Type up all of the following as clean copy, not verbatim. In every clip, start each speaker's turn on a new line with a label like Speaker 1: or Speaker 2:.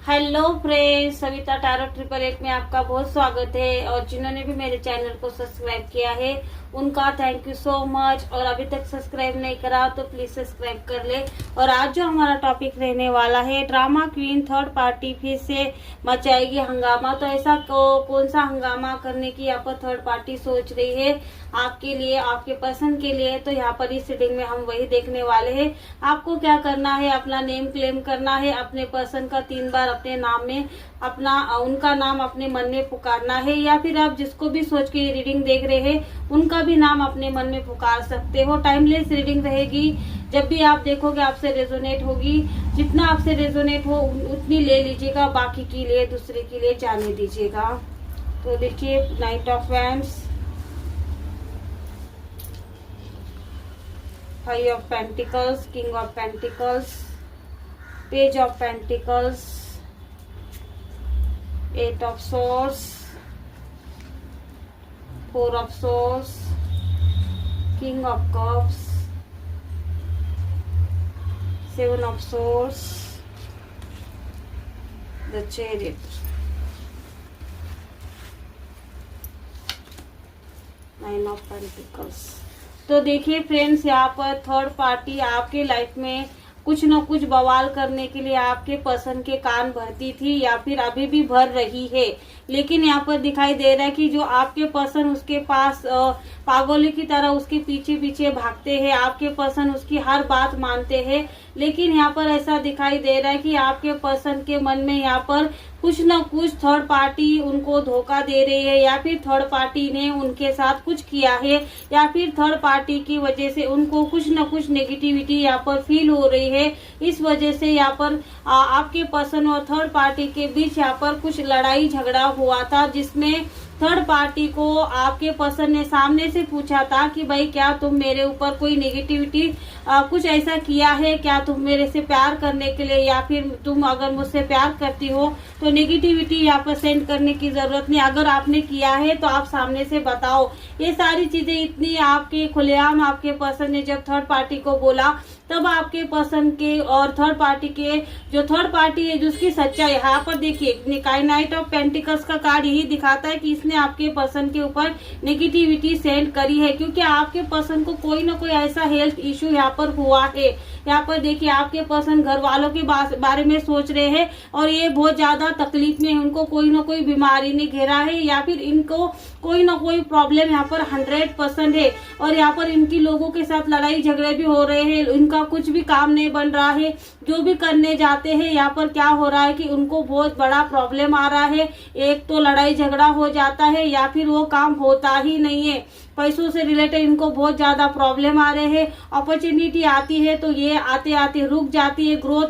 Speaker 1: Hello friends, Savita tarot 888 में आपका बहुत स्वागत है। और जिन्होंने भी मेरे चैनल को सब्सक्राइब किया है उनका थैंक यू सो मच। और अभी तक सब्सक्राइब नहीं करा तो प्लीज सब्सक्राइब कर ले। और आज जो हमारा टॉपिक रहने वाला है, ड्रामा क्वीन थर्ड पार्टी फिर से मचाएगी हंगामा। तो ऐसा कौन सा हंगामा करने की यहाँ पर थर्ड पार्टी सोच रही है आपके लिए, आपके पसंद के लिए। तो यहाँ पर इस रीडिंग में हम वही देखने वाले हैं। आपको क्या करना है, अपना नेम क्लेम करना है, अपने पसंद का 3 बार अपने नाम में उनका नाम अपने मन में पुकारना है, या फिर आप जिसको भी सोच के ये रीडिंग देख रहे हैं उनका भी नाम अपने मन में पुकार सकते हो। टाइमलेस रीडिंग रहेगी। जब भी आप देखोगे आपसे रेजोनेट होगी, जितना आपसे रेजोनेट हो उतनी ले लीजिएगा, बाकी के लिए दूसरे के लिए जाने दीजिएगा। तो देखिए, night of wands, 5 of pentacles, king of pentacles, page of pentacles, 8 of swords, 4 of swords, king of cups, 7 of swords, the chariot, 9 of pentacles। तो देखिए फ्रेंड्स, यहाँ पर थर्ड पार्टी आपके लाइफ में कुछ न कुछ बवाल करने के लिए आपके पसंद के कान भरती थी, या फिर अभी भी भर रही है। लेकिन यहाँ पर दिखाई दे रहा है कि जो आपके पसंद उसके पास पागलों की तरह उसके पीछे पीछे भागते हैं, आपके पसंद उसकी हर बात मानते हैं। लेकिन यहाँ पर ऐसा दिखाई दे रहा है कि आपके पसंद के मन में यहाँ पर कुछ न कुछ थर्ड पार्टी उनको धोखा दे रही है, या फिर थर्ड पार्टी ने उनके साथ कुछ किया है, या फिर थर्ड पार्टी की वजह से उनको कुछ न कुछ नेगेटिविटी यहाँ पर फील हो रही है। इस वजह से यहाँ पर आपके पसंद और थर्ड पार्टी के बीच यहाँ पर कुछ लड़ाई झगड़ा हुआ था, जिसमें थर्ड पार्टी को आपके पसंद ने सामने से पूछा था कि भाई क्या तुम मेरे ऊपर कोई नेगेटिविटी कुछ ऐसा किया है, क्या तुम मेरे से प्यार करने के लिए, या फिर तुम अगर मुझसे प्यार करती हो तो नेगेटिविटी यहाँ पर सेंड करने की जरूरत नहीं। अगर आपने किया है तो आप सामने से बताओ। ये सारी चीजें इतनी आपके खुलेआम आपके पसंद ने जब थर्ड पार्टी को बोला, तब आपके पसंद के और थर्ड पार्टी के जो थर्ड पार्टी है जिसकी सच्चाई यहाँ पर देखिए, नाइट ऑफ पेंटिकल्स का कार्ड यही दिखाता है कि इसने आपके पसंद के ऊपर नेगेटिविटी सेंड करी है, क्योंकि आपके पसंद को कोई ना कोई ऐसा हेल्थ इश्यू यहाँ पर हुआ है। यहाँ पर देखिए, आपके पसंद घर वालों के बारे में सोच रहे हैं और ये बहुत ज्यादा तकलीफ में है। उनको कोई ना कोई बीमारी ने घेरा है, या फिर इनको कोई ना कोई प्रॉब्लम यहाँ पर 100% है। और यहाँ पर इनकी लोगों के साथ लड़ाई झगड़े भी हो रहे हैं, इनका कुछ भी काम नहीं बन रहा है। जो भी करने जाते हैं यहाँ पर क्या हो रहा है कि उनको बहुत बड़ा प्रॉब्लम आ रहा है। एक तो लड़ाई झगड़ा हो जाता है, या फिर वो काम होता ही नहीं है। पैसों से रिलेटेड इनको बहुत ज्यादा प्रॉब्लम आ रहे हैं। अपॉर्चुनिटी आती है तो ये आते आते रुक जाती है। ग्रोथ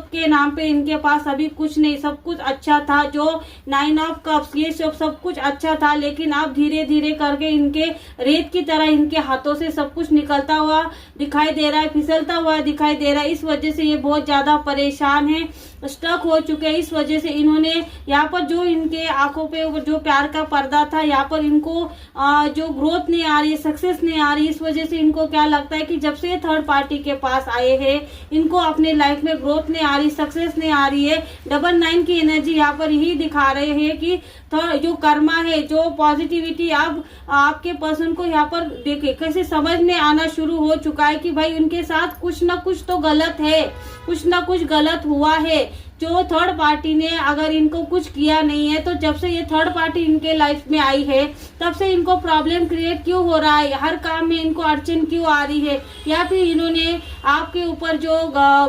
Speaker 1: के नाम पे इनके पास अभी कुछ नहीं। सब कुछ अच्छा था, जो 9 ऑफ कप्स ये सब कुछ अच्छा था, लेकिन अब धीरे धीरे करके इनके रेत की तरह इनके हाथों से सब कुछ निकलता हुआ दिखाई दे रहा है, फिसलता हुआ दिखाई दे रहा है। इस वजह से ये बहुत ज्यादा परेशान है, स्टक हो चुके हैं। इस वजह से इन्होंने यहाँ पर जो इनके आंखों पे जो प्यार का पर्दा था, यहाँ पर इनको जो ग्रोथ नहीं आ रही है, सक्सेस नहीं आ रही। इस वजह से इनको क्या लगता है कि जब से थर्ड पार्टी के पास आए हैं इनको अपने लाइफ में ग्रोथ नहीं आ रही, सक्सेस नहीं आ रही है। 9 की एनर्जी यहाँ पर यही दिखा रहे हैं कि जो कर्मा है, जो पॉजिटिविटी अब आपके पर्सन को यहाँ पर देखे कैसे समझ में आना शुरू हो चुका है कि भाई उनके साथ कुछ ना कुछ तो गलत है, कुछ ना कुछ गलत हुआ है। जो थर्ड पार्टी ने अगर इनको कुछ किया नहीं है, तो जब से ये थर्ड पार्टी इनके लाइफ में आई है तब से इनको प्रॉब्लम क्रिएट क्यों हो रहा है, हर काम में इनको अड़चन क्यों आ रही है, या फिर इन्होंने आपके ऊपर जो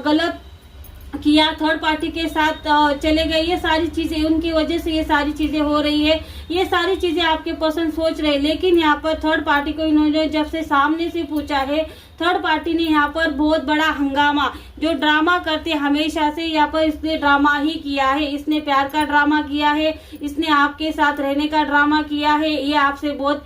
Speaker 1: गलत किया थर्ड पार्टी के साथ चले गए। ये सारी चीजें उनकी वजह से ये सारी चीजें हो रही है। ये सारी चीजें आपके पसंद सोच रहे हैं। लेकिन यहाँ पर थर्ड पार्टी को इन्होंने जब से सामने से पूछा है, थर्ड पार्टी ने यहाँ पर बहुत बड़ा हंगामा, जो ड्रामा करते हमेशा से, यहाँ पर इसने ड्रामा ही किया है। इसने प्यार का ड्रामा किया है, इसने आपके साथ रहने का ड्रामा किया है, ये आपसे बहुत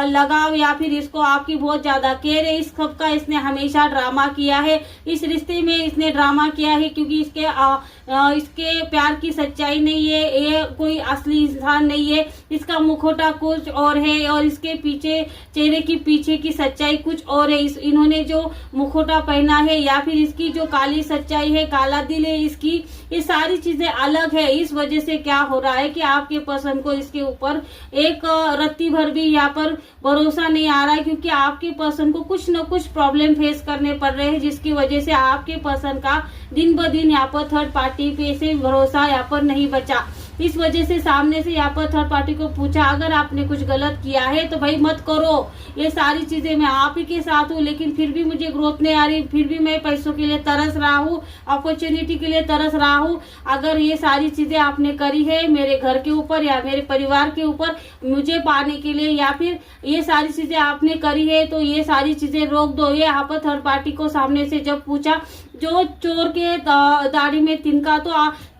Speaker 1: लगाव या फिर इसको आपकी बहुत ज्यादा केयर है, इस सब का इसने हमेशा ड्रामा किया है। इस रिश्ते में इसने ड्रामा किया है, क्योंकि इसके इसके प्यार की सच्चाई नहीं है, ये कोई असली इंसान नहीं है, इसका मुखौटा कुछ और है और इसके पीछे चेहरे की पीछे की सच्चाई कुछ और है। इन्होंने जो मुखौटा पहना है या फिर इसकी जो काली सच्चाई है, काला दिल है इसकी, ये सारी चीजें अलग है। इस वजह से क्या हो रहा है कि आपके पर्सन को इसके ऊपर एक रत्ती भर भी यहाँ पर भरोसा नहीं आ रहा है, क्योंकि आपके पर्सन को कुछ न कुछ प्रॉब्लम फेस करने पड़ रहे हैं, जिसकी वजह से आपके पर्सन का दिन ब दिन यहाँ पर थर्ड पार्टी पे से भरोसा यहाँ पर नहीं बचा। इस वजह से सामने से यहाँ पर थर्ड पार्टी को पूछा, अगर आपने कुछ गलत किया है तो भाई मत करो, ये सारी चीजें मैं आप ही के साथ हूँ, लेकिन फिर भी मुझे ग्रोथ नहीं आ रही, फिर भी मैं पैसों के लिए तरस रहा हूँ, अपॉर्चुनिटी के लिए तरस रहा हूँ। अगर ये सारी चीजें आपने करी है मेरे घर के ऊपर या मेरे परिवार के ऊपर मुझे पाने के लिए, या फिर ये सारी चीजें आपने करी है तो ये सारी चीजें रोक दो। ये यहाँ पर थर्ड पार्टी को सामने से जब पूछा, जो चोर के दाढ़ी में तिनका, तो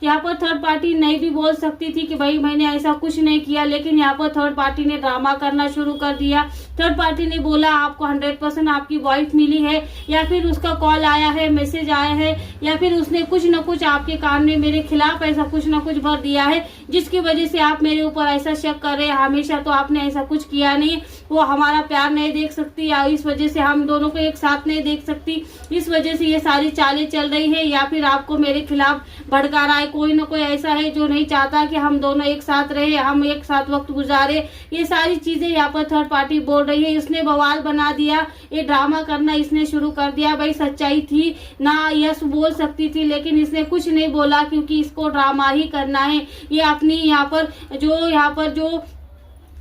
Speaker 1: यहाँ पर थर्ड पार्टी नहीं भी बोल सकती थी कि भाई मैंने ऐसा कुछ नहीं किया, लेकिन यहाँ पर थर्ड पार्टी ने ड्रामा करना शुरू कर दिया। थर्ड पार्टी ने बोला आपको 100% आपकी वाइफ मिली है, या फिर उसका कॉल आया है, मैसेज आया है, या फिर उसने कुछ न कुछ आपके कान में मेरे खिलाफ ऐसा कुछ न कुछ भर दिया है, जिसकी वजह से आप मेरे ऊपर ऐसा शक कर रहे हैं। हमेशा तो आपने ऐसा कुछ किया नहीं, वो हमारा प्यार नहीं देख सकती, या इस वजह से हम दोनों को एक साथ नहीं देख सकती, इस वजह से ये सारी चालें चल रही है, या फिर आपको मेरे खिलाफ भड़का रहा है। कोई ना कोई ऐसा है जो नहीं चाहता कि हम दोनों एक साथ रहे, हम एक साथ वक्त गुजारे। ये सारी चीजें यहाँ पर थर्ड पार्टी बोल रही है। इसने बवाल बना दिया, ये ड्रामा करना इसने शुरू कर दिया। भाई सच्चाई थी ना, यस बोल सकती थी, लेकिन इसने कुछ नहीं बोला, क्योंकि इसको ड्रामा ही करना है। ये अपनी यहाँ पर जो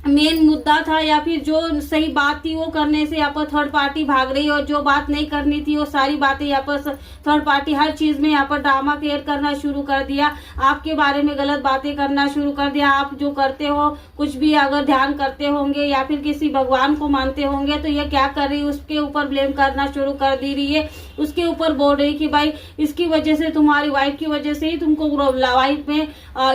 Speaker 1: मेन मुद्दा था या फिर जो सही बात थी वो करने से यहाँ पर थर्ड पार्टी भाग रही है, और जो बात नहीं करनी थी वो सारी बातें यहाँ पर थर्ड पार्टी हर चीज में यहाँ पर ड्रामा क्रिएट करना शुरू कर दिया, आपके बारे में गलत बातें करना शुरू कर दिया। आप जो करते हो कुछ भी अगर ध्यान करते होंगे या फिर किसी भगवान को मानते होंगे तो ये क्या कर रही है, उसके ऊपर ब्लेम करना शुरू कर दे रही है, उसके ऊपर बोल रही कि भाई इसकी वजह से, तुम्हारी वाइफ की वजह से ही तुमको लाइफ में,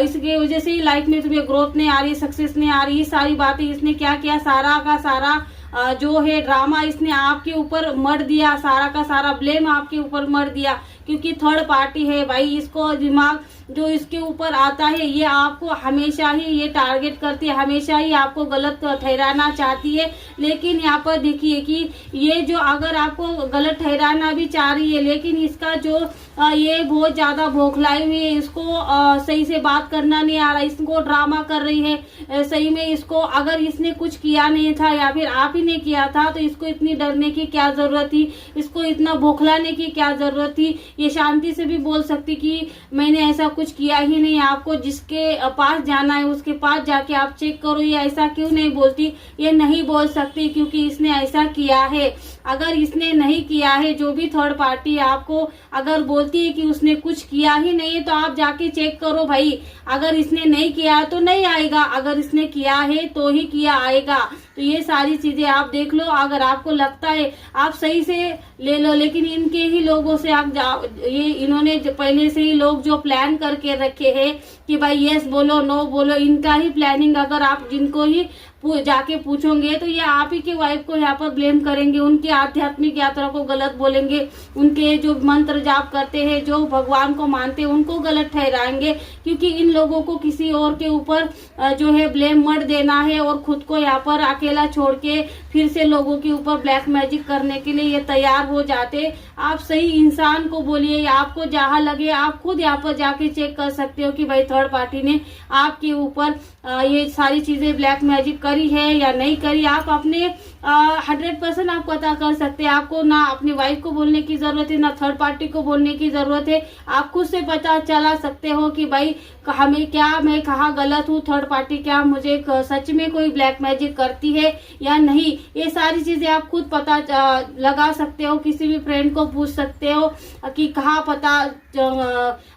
Speaker 1: इसकी वजह से ही लाइफ में तुम्हें ग्रोथ नहीं आ रही, सक्सेस नहीं आ रही। सारी बातें इसने क्या किया, सारा का सारा जो है ड्रामा इसने आपके ऊपर मर दिया, सारा का सारा ब्लेम आपके ऊपर मर दिया, क्योंकि थर्ड पार्टी है भाई। इसको दिमाग जो इसके ऊपर आता है, ये आपको हमेशा ही ये टारगेट करती है, हमेशा ही आपको गलत ठहराना चाहती है। लेकिन यहाँ पर देखिए कि ये जो अगर आपको गलत ठहराना भी चाह रही है, लेकिन इसका जो ये बहुत ज्यादा बौखलाई हुई है, इसको सही से बात करना नहीं आ रहा, इसको ड्रामा कर रही है। सही में इसको अगर इसने कुछ किया नहीं था या फिर आप ही ने किया था तो इसको इतनी डरने की क्या जरूरत थी, इसको इतना बौखलाने की क्या जरूरत थी। ये शांति से भी बोल सकती कि मैंने ऐसा कुछ किया ही नहीं, आपको जिसके पास जाना है उसके पास जाके आप चेक करो। ये ऐसा क्यों नहीं बोलती, ये नहीं बोल सकती क्योंकि इसने ऐसा किया है। अगर इसने नहीं किया है, जो भी थर्ड पार्टी आपको अगर बोलती है कि उसने कुछ किया ही नहीं है, तो आप जाके चेक करो भाई। अगर इसने नहीं किया तो नहीं आएगा, अगर इसने किया है तो ही किया आएगा। तो ये सारी चीजें आप देख लो, अगर आपको लगता है आप सही से ले लो, लेकिन इनके ही लोगों से आप ये इन्होंने पहले से ही लोग जो प्लान करके रखे हैं कि भाई यस बोलो नो बोलो, इनका ही प्लानिंग अगर आप जिनको ही जाके पूछोगे तो ये आप ही के वाइफ को यहाँ पर ब्लेम करेंगे, उनके आध्यात्मिक यात्रा को गलत बोलेंगे, उनके जो मंत्र जाप करते हैं, जो भगवान को मानते हैं, उनको गलत ठहराएंगे, क्योंकि इन लोगों को किसी और के ऊपर जो है ब्लेम मत देना है और खुद को यहाँ पर अकेला छोड़ के फिर से लोगों के ऊपर ब्लैक मैजिक करने के लिए ये तैयार हो जाते। आप सही इंसान को बोलिए, आपको जहाँ लगे आप खुद यहाँ पर जाके चेक कर सकते हो कि भाई थर्ड पार्टी ने आपके ऊपर ये सारी चीजें ब्लैक मैजिक करी है या नहीं करी। आप अपने 100% आप पता कर सकते हैं। आपको ना अपनी वाइफ को बोलने की जरूरत है, ना थर्ड पार्टी को बोलने की जरूरत है। आप खुद से पता चला सकते हो कि भाई हमें क्या, मैं कहाँ गलत हूँ, थर्ड पार्टी क्या मुझे सच में कोई ब्लैक मैजिक करती है या नहीं। ये सारी चीजें आप खुद पता लगा सकते हो, किसी भी फ्रेंड को पूछ सकते हो कि कहाँ पता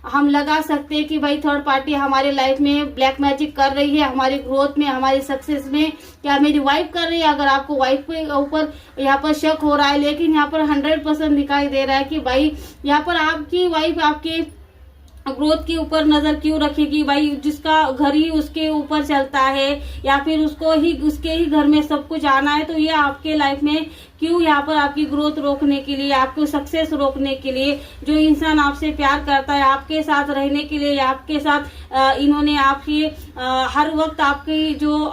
Speaker 1: हम लगा सकते हैं कि भाई थर्ड पार्टी हमारे लाइफ में ब्लैक मैजिक कर रही है, हमारी ग्रोथ में, हमारी सक्सेस में, क्या मेरी वाइफ कर रही है। अगर आपको वाइफ के ऊपर यहाँ पर शक हो रहा है, लेकिन यहाँ पर 100% दिखाई दे रहा है कि भाई यहाँ पर आपकी वाइफ आपके ग्रोथ के ऊपर नजर क्यों रखेगी। भाई जिसका घर ही उसके ऊपर चलता है या फिर उसको ही उसके ही घर में सब कुछ आना है, तो ये आपके लाइफ में क्यों यहाँ पर आपकी ग्रोथ रोकने के लिए, आपको सक्सेस रोकने के लिए, जो इंसान आपसे प्यार करता है आपके साथ रहने के लिए, आपके साथ इन्होंने आपकी हर वक्त आपकी जो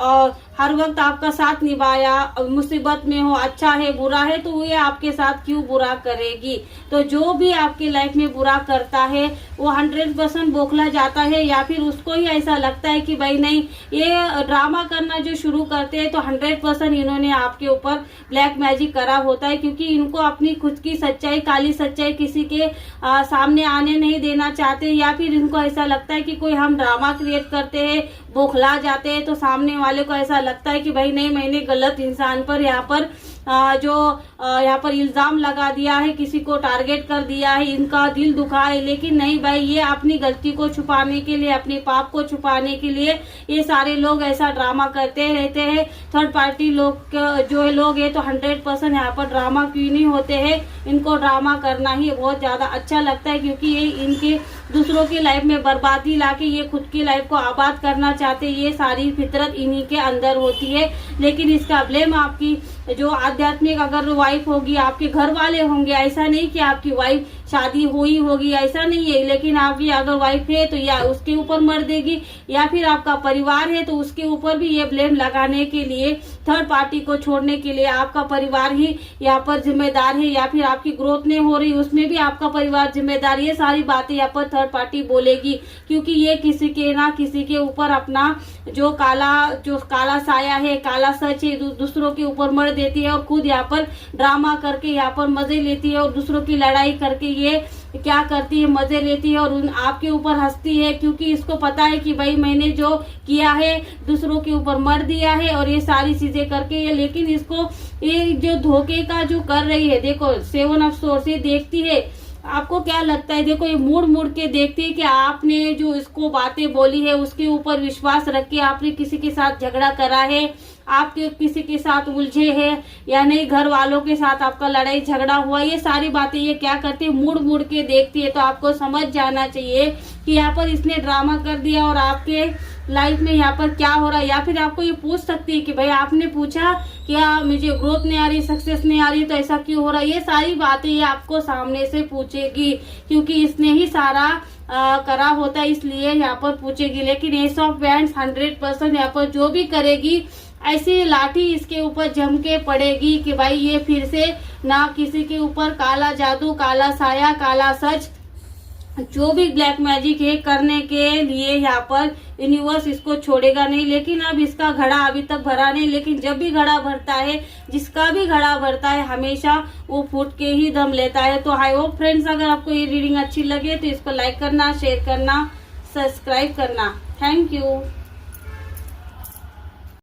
Speaker 1: हर वक्त आपका साथ निभाया, मुसीबत में हो, अच्छा है बुरा है, तो ये आपके साथ क्यों बुरा करेगी। तो जो भी आपकी लाइफ में बुरा करता है वो 100% बौखला जाता है, या फिर उसको ही ऐसा लगता है कि भाई नहीं, ये ड्रामा करना जो शुरू करते हैं तो 100% इन्होंने आपके ऊपर ब्लैक मैजिक करा होता है, क्योंकि इनको अपनी खुद की सच्चाई, काली सच्चाई किसी के सामने आने नहीं देना चाहते, या फिर इनको ऐसा लगता है कि कोई हम ड्रामा क्रिएट करते हैं, बौखला जाते हैं, तो सामने वाले को ऐसा लगता है कि भाई नहीं, मैंने गलत इंसान पर यहाँ पर यहाँ पर इल्जाम लगा दिया है, किसी को टारगेट कर दिया है, इनका दिल दुखा है। लेकिन नहीं भाई, ये अपनी गलती को छुपाने के लिए, अपने पाप को छुपाने के लिए ये सारे लोग ऐसा ड्रामा करते रहते हैं। थर्ड पार्टी लोग जो लोग है तो 100% यहाँ पर ड्रामा क्वीन ही होते हैं। इनको ड्रामा करना ही बहुत ज्यादा अच्छा लगता है, क्योंकि ये इनके दूसरों की लाइफ में बर्बादी लाके ये खुद की लाइफ को आबाद करना चाहते, ये सारी फितरत इन्हीं के अंदर होती है। लेकिन इसका ब्लेम आपकी जो आध्यात्मिक अगर वाइफ होगी, आपके घर वाले होंगे, ऐसा नहीं कि आपकी वाइफ शादी हुई होगी, ऐसा नहीं है। लेकिन आपकी अगर वाइफ है तो या उसके ऊपर मर देगी, या फिर आपका परिवार है तो उसके ऊपर भी ये ब्लेम लगाने के लिए, थर्ड पार्टी को छोड़ने के लिए आपका परिवार ही यहाँ पर जिम्मेदार है, या फिर आपकी ग्रोथ नहीं हो रही उसमें भी आपका परिवार जिम्मेदार। ये सारी बातें यहाँ पर थर्ड पार्टी बोलेगी, क्योंकि ये किसी के ना किसी के ऊपर अपना जो काला साया है, काला सच है, दूसरों के ऊपर मर देती है, और खुद यहाँ पर ड्रामा करके यहाँ पर मजे लेती है, और दूसरों की लड़ाई करके ये क्या करती है, मजे लेती है, और आपके ऊपर हंसती है, क्योंकि इसको पता है कि भाई मैंने जो किया है दूसरों के ऊपर मर दिया है, और ये सारी चीजें करके ये। लेकिन इसको ये जो धोखे का जो कर रही है, देखो 7 ऑफ सोर्स ये देखती है, आपको क्या लगता है, देखो ये मुड़ के देखती है कि आपने जो इसको बातें बोली है उसके ऊपर विश्वास रख के आपने किसी के साथ झगड़ा करा है, आपके किसी के साथ उलझे हैं या नहीं, घर वालों के साथ आपका लड़ाई झगड़ा हुआ, ये सारी बातें ये क्या करती है, मुड़ के देखती है। तो आपको समझ जाना चाहिए कि यहाँ पर इसने ड्रामा कर दिया और आपके लाइफ में यहाँ पर क्या हो रहा है। या फिर आपको ये पूछ सकती है कि भाई आपने पूछा क्या मुझे ग्रोथ नहीं आ रही, सक्सेस नहीं आ रही, तो ऐसा क्यों हो रहा है। ये सारी बातें ये आपको सामने से पूछेगी, क्योंकि इसने ही सारा करा होता है, इसलिए यहाँ पर पूछेगी। लेकिन एस ऑफ वैंड्स 100% यहाँ पर जो भी करेगी ऐसी लाठी इसके ऊपर जम के पड़ेगी कि भाई ये फिर से ना किसी के ऊपर काला जादू, काला साया, काला सच, जो भी ब्लैक मैजिक है करने के लिए यहाँ पर यूनिवर्स इसको छोड़ेगा नहीं। लेकिन अब इसका घड़ा अभी तक भरा नहीं, लेकिन जब भी घड़ा भरता है, जिसका भी घड़ा भरता है, हमेशा वो फूट के ही दम लेता है। तो आई होप फ्रेंड्स, अगर आपको ये रीडिंग अच्छी लगे तो इसको लाइक करना, शेयर करना, सब्सक्राइब करना। Thank you.